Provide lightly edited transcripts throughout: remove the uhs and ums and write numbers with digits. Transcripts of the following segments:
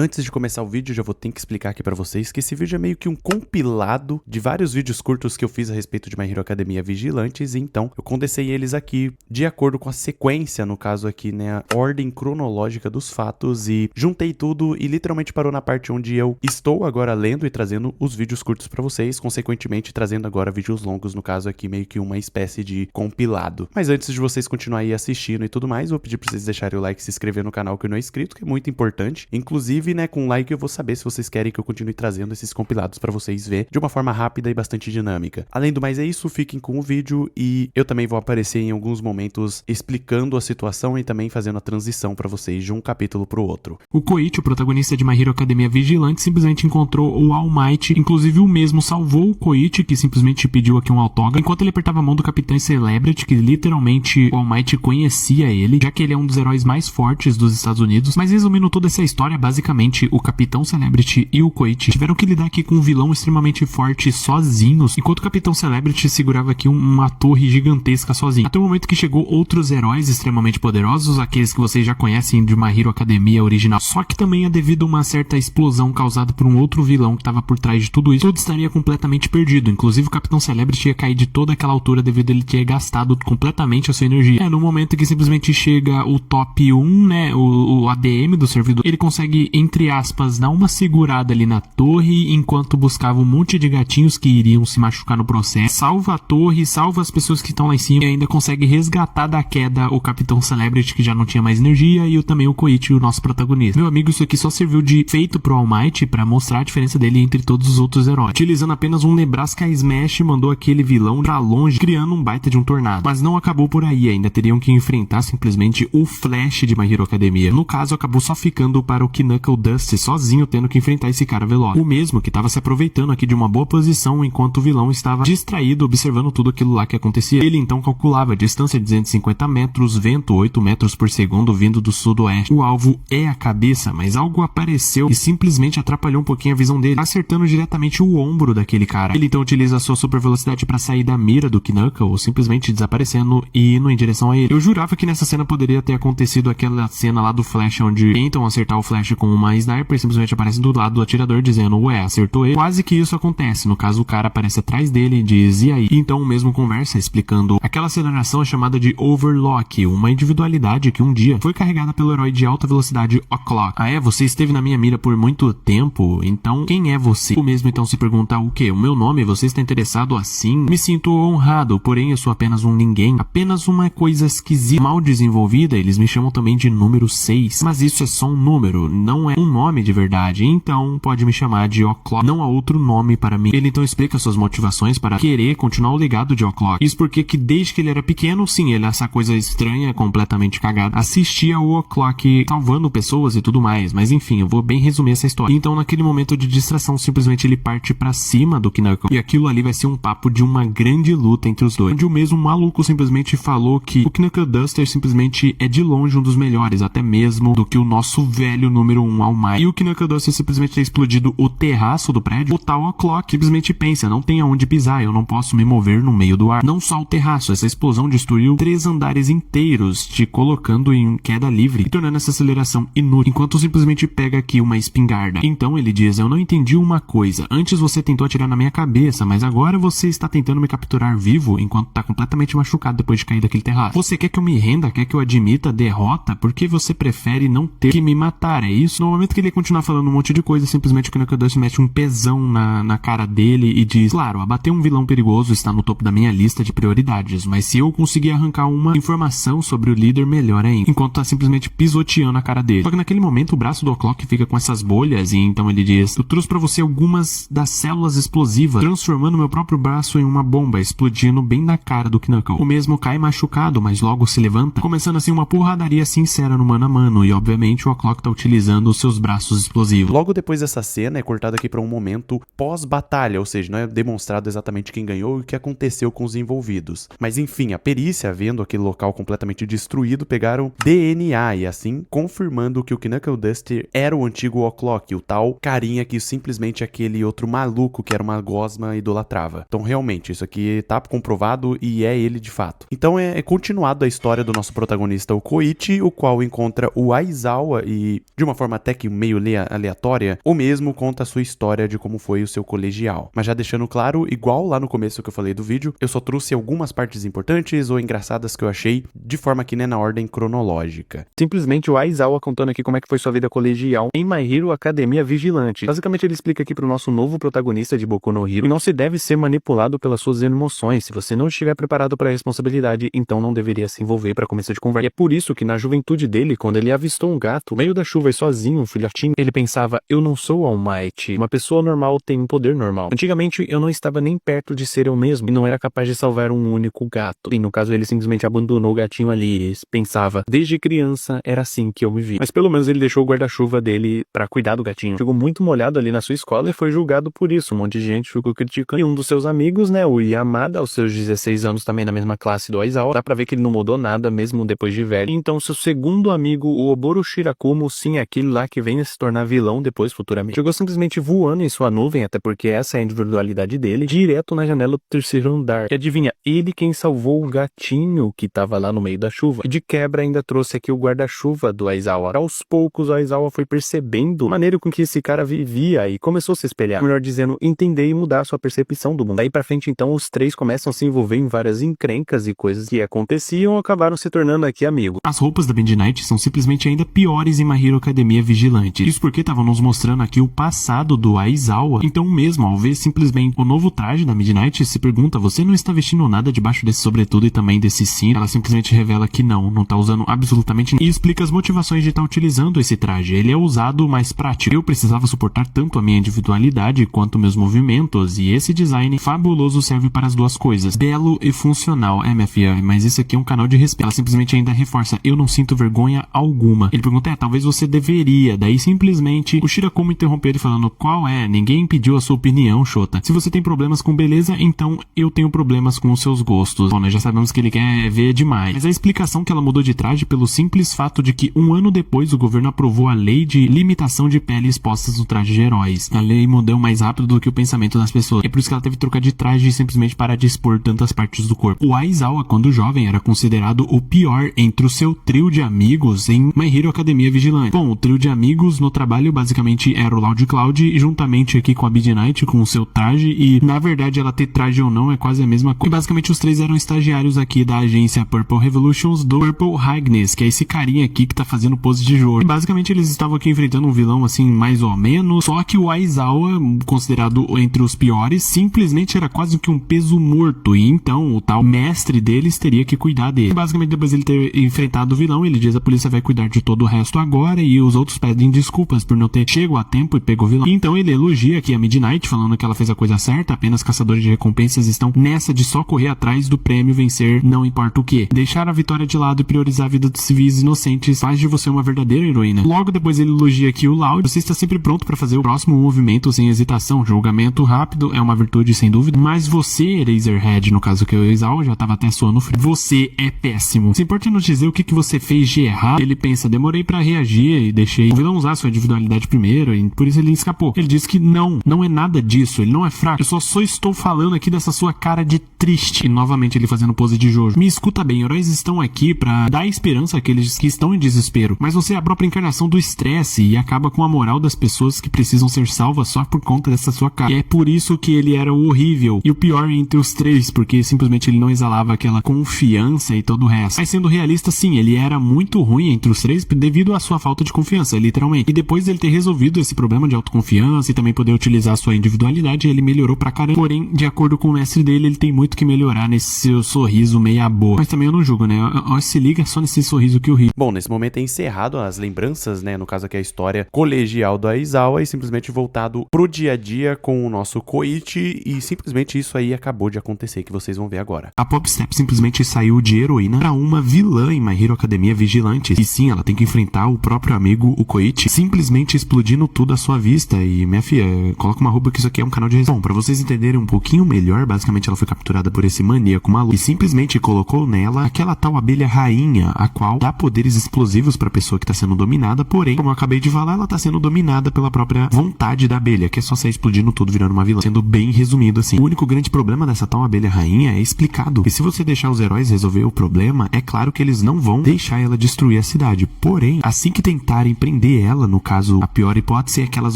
Antes de começar o vídeo, já vou ter que explicar aqui pra vocês que esse vídeo é meio que um compilado de vários vídeos curtos que eu fiz a respeito de My Hero Academia Vigilantes, e então eu condensei eles aqui de acordo com a sequência, no caso aqui, né, a ordem cronológica dos fatos, e juntei tudo e literalmente parou na parte onde eu estou agora lendo e trazendo os vídeos curtos pra vocês, consequentemente trazendo agora vídeos longos, no caso aqui meio que uma espécie de compilado. Mas antes de vocês continuarem assistindo e tudo mais, vou pedir pra vocês deixarem o like e se inscrever no canal que não é inscrito, que é muito importante. Inclusive, né, com like eu vou saber se vocês querem que eu continue trazendo esses compilados pra vocês ver de uma forma rápida e bastante dinâmica. Além do mais é isso, fiquem com o vídeo e eu também vou aparecer em alguns momentos explicando a situação e também fazendo a transição pra vocês de um capítulo pro outro. O Koichi, o protagonista de My Hero Academia Vigilante, simplesmente encontrou o All Might, inclusive o mesmo salvou o Koichi, que simplesmente pediu aqui um autógrafo, enquanto ele apertava a mão do Capitão Celebrity, que literalmente o All Might conhecia ele, já que ele é um dos heróis mais fortes dos Estados Unidos. Mas resumindo toda essa história, basicamente o Capitão Celebrity e o Koichi tiveram que lidar aqui com um vilão extremamente forte sozinhos, enquanto o Capitão Celebrity segurava aqui uma torre gigantesca sozinho. Até o momento que chegou outros heróis extremamente poderosos, aqueles que vocês já conhecem de My Hero Academia original, só que também é devido a uma certa explosão causada por um outro vilão que estava por trás de tudo isso, tudo estaria completamente perdido. Inclusive o Capitão Celebrity ia cair de toda aquela altura devido a ele ter gastado completamente a sua energia. No momento que simplesmente chega o top 1, né, o ADM do servidor, ele consegue, entre aspas, dar uma segurada ali na torre, enquanto buscava um monte de gatinhos que iriam se machucar no processo, salva a torre, salva as pessoas que estão lá em cima e ainda consegue resgatar da queda o Capitão Celebrity, que já não tinha mais energia, e também o Koichi, o nosso protagonista. Meu amigo, isso aqui só serviu de feito pro All Might pra mostrar a diferença dele entre todos os outros heróis. Utilizando apenas um Nebraska Smash, mandou aquele vilão pra longe, criando um baita de um tornado. Mas não acabou por aí, ainda teriam que enfrentar simplesmente o Flash de My Hero Academia. No caso, acabou só ficando para o Knuckle Dust sozinho, tendo que enfrentar esse cara veloz. O mesmo que estava se aproveitando aqui de uma boa posição, enquanto o vilão estava distraído observando tudo aquilo lá que acontecia. Ele então calculava a distância de 250 metros, vento 8 metros por segundo vindo do sudoeste. O alvo é a cabeça, mas algo apareceu e simplesmente atrapalhou um pouquinho a visão dele, acertando diretamente o ombro daquele cara. Ele então utiliza a sua super velocidade para sair da mira do Knuckle, simplesmente desaparecendo e indo em direção a ele. Eu jurava que nessa cena poderia ter acontecido aquela cena lá do Flash, onde tentam acertar o Flash com uma sniper e simplesmente aparece do lado do atirador dizendo, ué, acertou ele. Quase que isso acontece. No caso, o cara aparece atrás dele e diz, e aí? Então o mesmo conversa explicando aquela aceleração chamada de Overlock, uma individualidade que um dia foi carregada pelo herói de alta velocidade O'Clock. Ah é? Você esteve na minha mira por muito tempo? Então quem é você? O mesmo então se pergunta, o quê? O meu nome? Você está interessado assim? Me sinto honrado, porém eu sou apenas um ninguém, apenas uma coisa esquisita, mal desenvolvida. Eles me chamam também de número 6, mas isso é só um número, não é um nome de verdade, então pode me chamar de O'Clock, não há outro nome para mim. Ele então explica suas motivações para querer continuar o legado de O'Clock. Isso porque que desde que ele era pequeno, sim, ele, essa coisa estranha, completamente cagada, assistia o O'Clock salvando pessoas e tudo mais, mas enfim, eu vou bem resumir essa história. Então naquele momento de distração, simplesmente ele parte pra cima do Knuckle, e aquilo ali vai ser um papo de uma grande luta entre os dois, onde o mesmo maluco simplesmente falou que o Knuckle Duster simplesmente é de longe um dos melhores, até mesmo do que o nosso velho número 1 All Might. E o Knuckle Duster simplesmente ter explodido o terraço do prédio, o tal O'Clock simplesmente pensa, não tem aonde pisar, eu não posso me mover no meio do ar. Não só o terraço, essa explosão destruiu 3 andares inteiros, te colocando em queda livre e tornando essa aceleração inútil, enquanto simplesmente pega aqui uma espingarda. Então ele diz, eu não entendi uma coisa, antes você tentou atirar na minha cabeça, mas agora você está tentando me capturar vivo enquanto tá completamente machucado depois de cair daquele terraço. Você quer que eu me renda? Quer que eu admita a derrota? Por que você prefere não ter que me matar? É isso? No momento que ele continuar falando um monte de coisa, simplesmente o Knuckle Dust mete um pesão na cara dele e diz, claro, abater um vilão perigoso está no topo da minha lista de prioridades, mas se eu conseguir arrancar uma informação sobre o líder, melhor ainda, enquanto tá simplesmente pisoteando a cara dele. Só que naquele momento o braço do O'Clock fica com essas bolhas e então ele diz, eu trouxe pra você algumas das células explosivas, transformando meu próprio braço em uma bomba, explodindo bem na cara do Knuckle. O mesmo cai machucado, mas logo se levanta, começando assim uma porradaria sincera no mano a mano, e obviamente o O'Clock tá utilizando os seus braços explosivos. Logo depois dessa cena é cortado aqui pra um momento pós-batalha, ou seja, não é demonstrado exatamente quem ganhou e o que aconteceu com os envolvidos. Mas enfim, a perícia, vendo aquele local completamente destruído, pegaram DNA e assim confirmando que o Knuckle Duster era o antigo O'Clock, o tal carinha que simplesmente aquele outro maluco que era uma gosma idolatrava. Então realmente, isso aqui tá comprovado e é ele de fato. Então é continuado a história do nosso protagonista, o Koichi, o qual encontra o Aizawa e de uma forma até até que meio aleatória, ou mesmo conta a sua história de como foi o seu colegial. Mas já deixando claro, igual lá no começo que eu falei do vídeo, eu só trouxe algumas partes importantes ou engraçadas que eu achei, de forma que não é na ordem cronológica. Simplesmente o Aizawa contando aqui como é que foi sua vida colegial em My Hero Academia Vigilante. Basicamente ele explica aqui pro nosso novo protagonista de Boku no Hero que não se deve ser manipulado pelas suas emoções. Se você não estiver preparado para a responsabilidade, então não deveria se envolver para começo de conversa. E é por isso que na juventude dele, quando ele avistou um gato no meio da chuva e sozinho, um filhotinho, ele pensava, eu não sou All Might. Uma pessoa normal tem um poder normal. Antigamente eu não estava nem perto de ser eu mesmo e não era capaz de salvar um único gato. E no caso ele simplesmente abandonou o gatinho ali e pensava, desde criança era assim que eu me vi. Mas pelo menos ele deixou o guarda-chuva dele pra cuidar do gatinho. Chegou muito molhado ali na sua escola e foi julgado por isso. Um monte de gente ficou criticando. E um dos seus amigos, né, o Yamada, aos seus 16 anos também na mesma classe do Aizawa, dá pra ver que ele não mudou nada mesmo depois de velho. Então seu segundo amigo, o Oboro Shirakumo, sim, aquele lá que vem a se tornar vilão depois futuramente, chegou simplesmente voando em sua nuvem, até porque essa é a individualidade dele, direto na janela do terceiro andar. E adivinha, ele quem salvou o gatinho que tava lá no meio da chuva. E de quebra ainda trouxe aqui o guarda-chuva do Aizawa. Aos poucos o Aizawa foi percebendo a maneira com que esse cara vivia e começou a se espelhar. Melhor dizendo, entender e mudar a sua percepção do mundo. Daí pra frente então os três começam a se envolver em várias encrencas e coisas que aconteciam e acabaram se tornando aqui amigos. As roupas da Midnight são simplesmente ainda piores em My Hero Academia Vigilante. Isso porque estavam nos mostrando aqui o passado do Aizawa. Então mesmo, ao ver simplesmente o novo traje da Midnight, se pergunta, você não está vestindo nada debaixo desse sobretudo e também desse cinto? Ela simplesmente revela que não tá usando absolutamente nada. E explica as motivações de estar utilizando esse traje. Ele é usado mais prático. Eu precisava suportar tanto a minha individualidade quanto meus movimentos, e esse design fabuloso serve para as duas coisas. Belo e funcional. Minha filha, mas isso aqui é um canal de respeito. Ela simplesmente ainda reforça, eu não sinto vergonha alguma. Ele pergunta, talvez você deveria. Daí simplesmente o Shirakumo interrompeu ele falando, qual é? Ninguém pediu a sua opinião, Shota. Se você tem problemas com beleza, então eu tenho problemas com os seus gostos. Bom, nós já sabemos que ele quer ver demais. Mas a explicação que ela mudou de traje pelo simples fato de que um ano depois o governo aprovou a lei de limitação de pele expostas no traje de heróis. A lei mudou mais rápido do que o pensamento das pessoas. É por isso que ela teve que trocar de traje simplesmente para dispor tantas partes do corpo. O Aizawa, quando jovem, era considerado o pior entre o seu trio de amigos em My Hero Academia Vigilante. Bom, o trio de amigos no trabalho basicamente era o Loud Cloud, juntamente aqui com a Midnight, com o seu traje, e na verdade ela ter traje ou não é quase a mesma coisa. E basicamente os três eram estagiários aqui da agência Purple Revolutions do Purple Hagnes, que é esse carinha aqui que tá fazendo pose de jogo. E basicamente eles estavam aqui enfrentando um vilão assim, mais ou menos, só que o Aizawa, considerado entre os piores, simplesmente era quase que um peso morto, e então o tal mestre deles teria que cuidar dele. E basicamente depois ele ter enfrentado o vilão, ele diz a polícia vai cuidar de todo o resto agora, e os outros pedem desculpas por não ter chego a tempo e pegou o vilão. E então ele elogia aqui a Midnight, falando que ela fez a coisa certa, apenas caçadores de recompensas estão nessa de só correr atrás do prêmio, vencer não importa o que. Deixar a vitória de lado e priorizar a vida dos civis inocentes faz de você uma verdadeira heroína. Logo depois ele elogia aqui o Loud, você está sempre pronto para fazer o próximo movimento sem hesitação, julgamento rápido é uma virtude sem dúvida, mas você, Eraserhead, no caso que o Aizawa já tava até suando frio, você é péssimo. Se importa nos dizer o que você fez de errado, ele pensa, demorei pra reagir e deixei o vilão usar sua individualidade primeiro, e por isso ele escapou. Ele diz que não é nada disso, ele não é fraco, eu só estou falando aqui dessa sua cara de triste. E novamente ele fazendo pose de Jojo. Me escuta bem, heróis estão aqui pra dar esperança àqueles que estão em desespero, mas você é a própria encarnação do estresse e acaba com a moral das pessoas que precisam ser salvas só por conta dessa sua cara. E é por isso que ele era o horrível e o pior entre os três, porque simplesmente ele não exalava aquela confiança e todo o resto. Mas sendo realista, sim, ele era muito ruim entre os três devido à sua falta de confiança, literalmente. E depois dele ter resolvido esse problema de autoconfiança e também poder utilizar a sua individualidade, ele melhorou pra caramba. Porém, de acordo com o mestre dele, ele tem muito que melhorar nesse seu sorriso meia boa. Mas também eu não julgo, né? Se liga só nesse sorriso que eu ri. Bom, nesse momento é encerrado as lembranças, né? No caso aqui a história colegial do Aizawa, e simplesmente voltado pro dia a dia com o nosso Koichi, e simplesmente isso aí acabou de acontecer, que vocês vão ver agora. A Popstep simplesmente saiu de heroína pra uma vilã em My Hero Academia Vigilante. E sim, ela tem que enfrentar o próprio amigo, o Koichi, simplesmente explodindo tudo à sua vista. E minha filha, coloca uma roupa que isso aqui é um canal de respeito. Bom, pra vocês entenderem um pouquinho melhor, basicamente ela foi capturada capturada por esse maníaco maluco e simplesmente colocou nela aquela tal abelha rainha, a qual dá poderes explosivos pra pessoa que tá sendo dominada, porém, como eu acabei de falar, ela tá sendo dominada pela própria vontade da abelha, que é só sair explodindo tudo, virando uma vilã. Sendo bem resumido assim. O único grande problema dessa tal abelha rainha é explicado. E se você deixar os heróis resolver o problema, é claro que eles não vão deixar ela destruir a cidade. Porém, assim que tentarem prender ela, no caso, a pior hipótese é que elas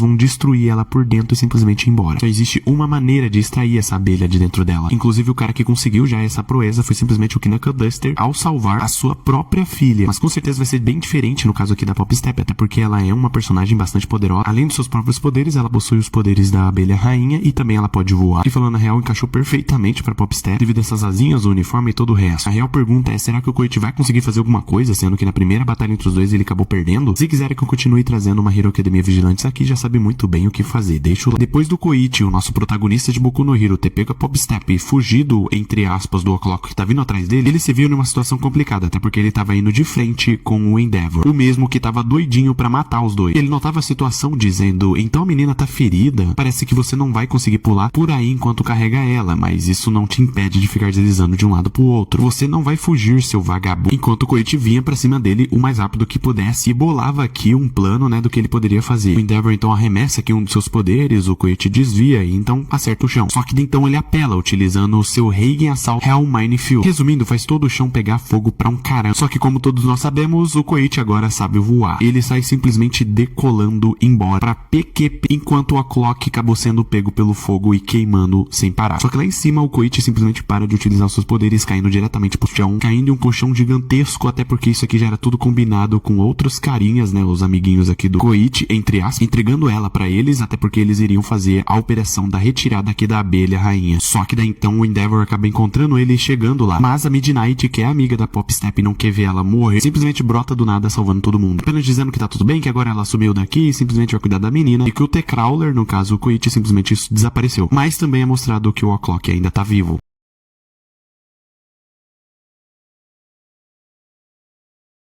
vão destruir ela por dentro e simplesmente ir embora. Só existe uma maneira de extrair essa abelha de dentro dela. Inclusive, o cara que conseguiu já essa proeza foi simplesmente o Knuckle Duster ao salvar a sua própria filha. Mas com certeza vai ser bem diferente no caso aqui da Pop Step, até porque ela é uma personagem bastante poderosa. Além dos seus próprios poderes, ela possui os poderes da abelha rainha e também ela pode voar. E falando a real, encaixou perfeitamente pra Pop Step devido a essas asinhas, o uniforme e todo o resto. A real pergunta é, será que o Koichi vai conseguir fazer alguma coisa, sendo que na primeira batalha entre os dois ele acabou perdendo? Se quiserem que eu continue trazendo uma Hero Academia Vigilantes aqui, já sabe muito bem o que fazer. Deixa o like. Depois do Koichi, o nosso protagonista de Boku no Hero, ter pego a Pop Step e fugido, entre aspas, do O'Clock que tá vindo atrás dele, ele se viu numa situação complicada, até porque ele tava indo de frente com o Endeavor, o mesmo que tava doidinho pra matar os dois. Ele notava a situação dizendo, então a menina tá ferida, parece que você não vai conseguir pular por aí enquanto carrega ela, mas isso não te impede de ficar deslizando de um lado pro outro. Você não vai fugir, seu vagabundo. Enquanto o Koichi vinha pra cima dele o mais rápido que pudesse e bolava aqui um plano, né, do que ele poderia fazer. O Endeavor então arremessa aqui um dos seus poderes, o Koichi desvia e então acerta o chão. Só que então ele apela, utilizando o seu Reigen Assault Hell Mine Field. Resumindo, faz todo o chão pegar fogo pra um caramba. Só que como todos nós sabemos, o Koichi agora sabe voar. Ele sai simplesmente decolando embora pra PQP, enquanto o O'Clock acabou sendo pego pelo fogo e queimando sem parar. Só que lá em cima o Koichi simplesmente para de utilizar os seus poderes, caindo diretamente pro chão, caindo em um colchão gigantesco, até porque isso aqui já era tudo combinado com outros carinhas, né, os amiguinhos aqui do Koichi, entre aspas, entregando ela pra eles, até porque eles iriam fazer a operação da retirada aqui da abelha rainha. Só que daí então o Endeavor acaba encontrando ele e chegando lá. Mas a Midnight, que é amiga da Pop Step e não quer ver ela morrer, simplesmente brota do nada salvando todo mundo. Apenas dizendo que tá tudo bem, que agora ela sumiu daqui e simplesmente vai cuidar da menina, e que o T-Crawler, no caso o Koichi, simplesmente desapareceu. Mas também é mostrado que o O'Clock ainda tá vivo.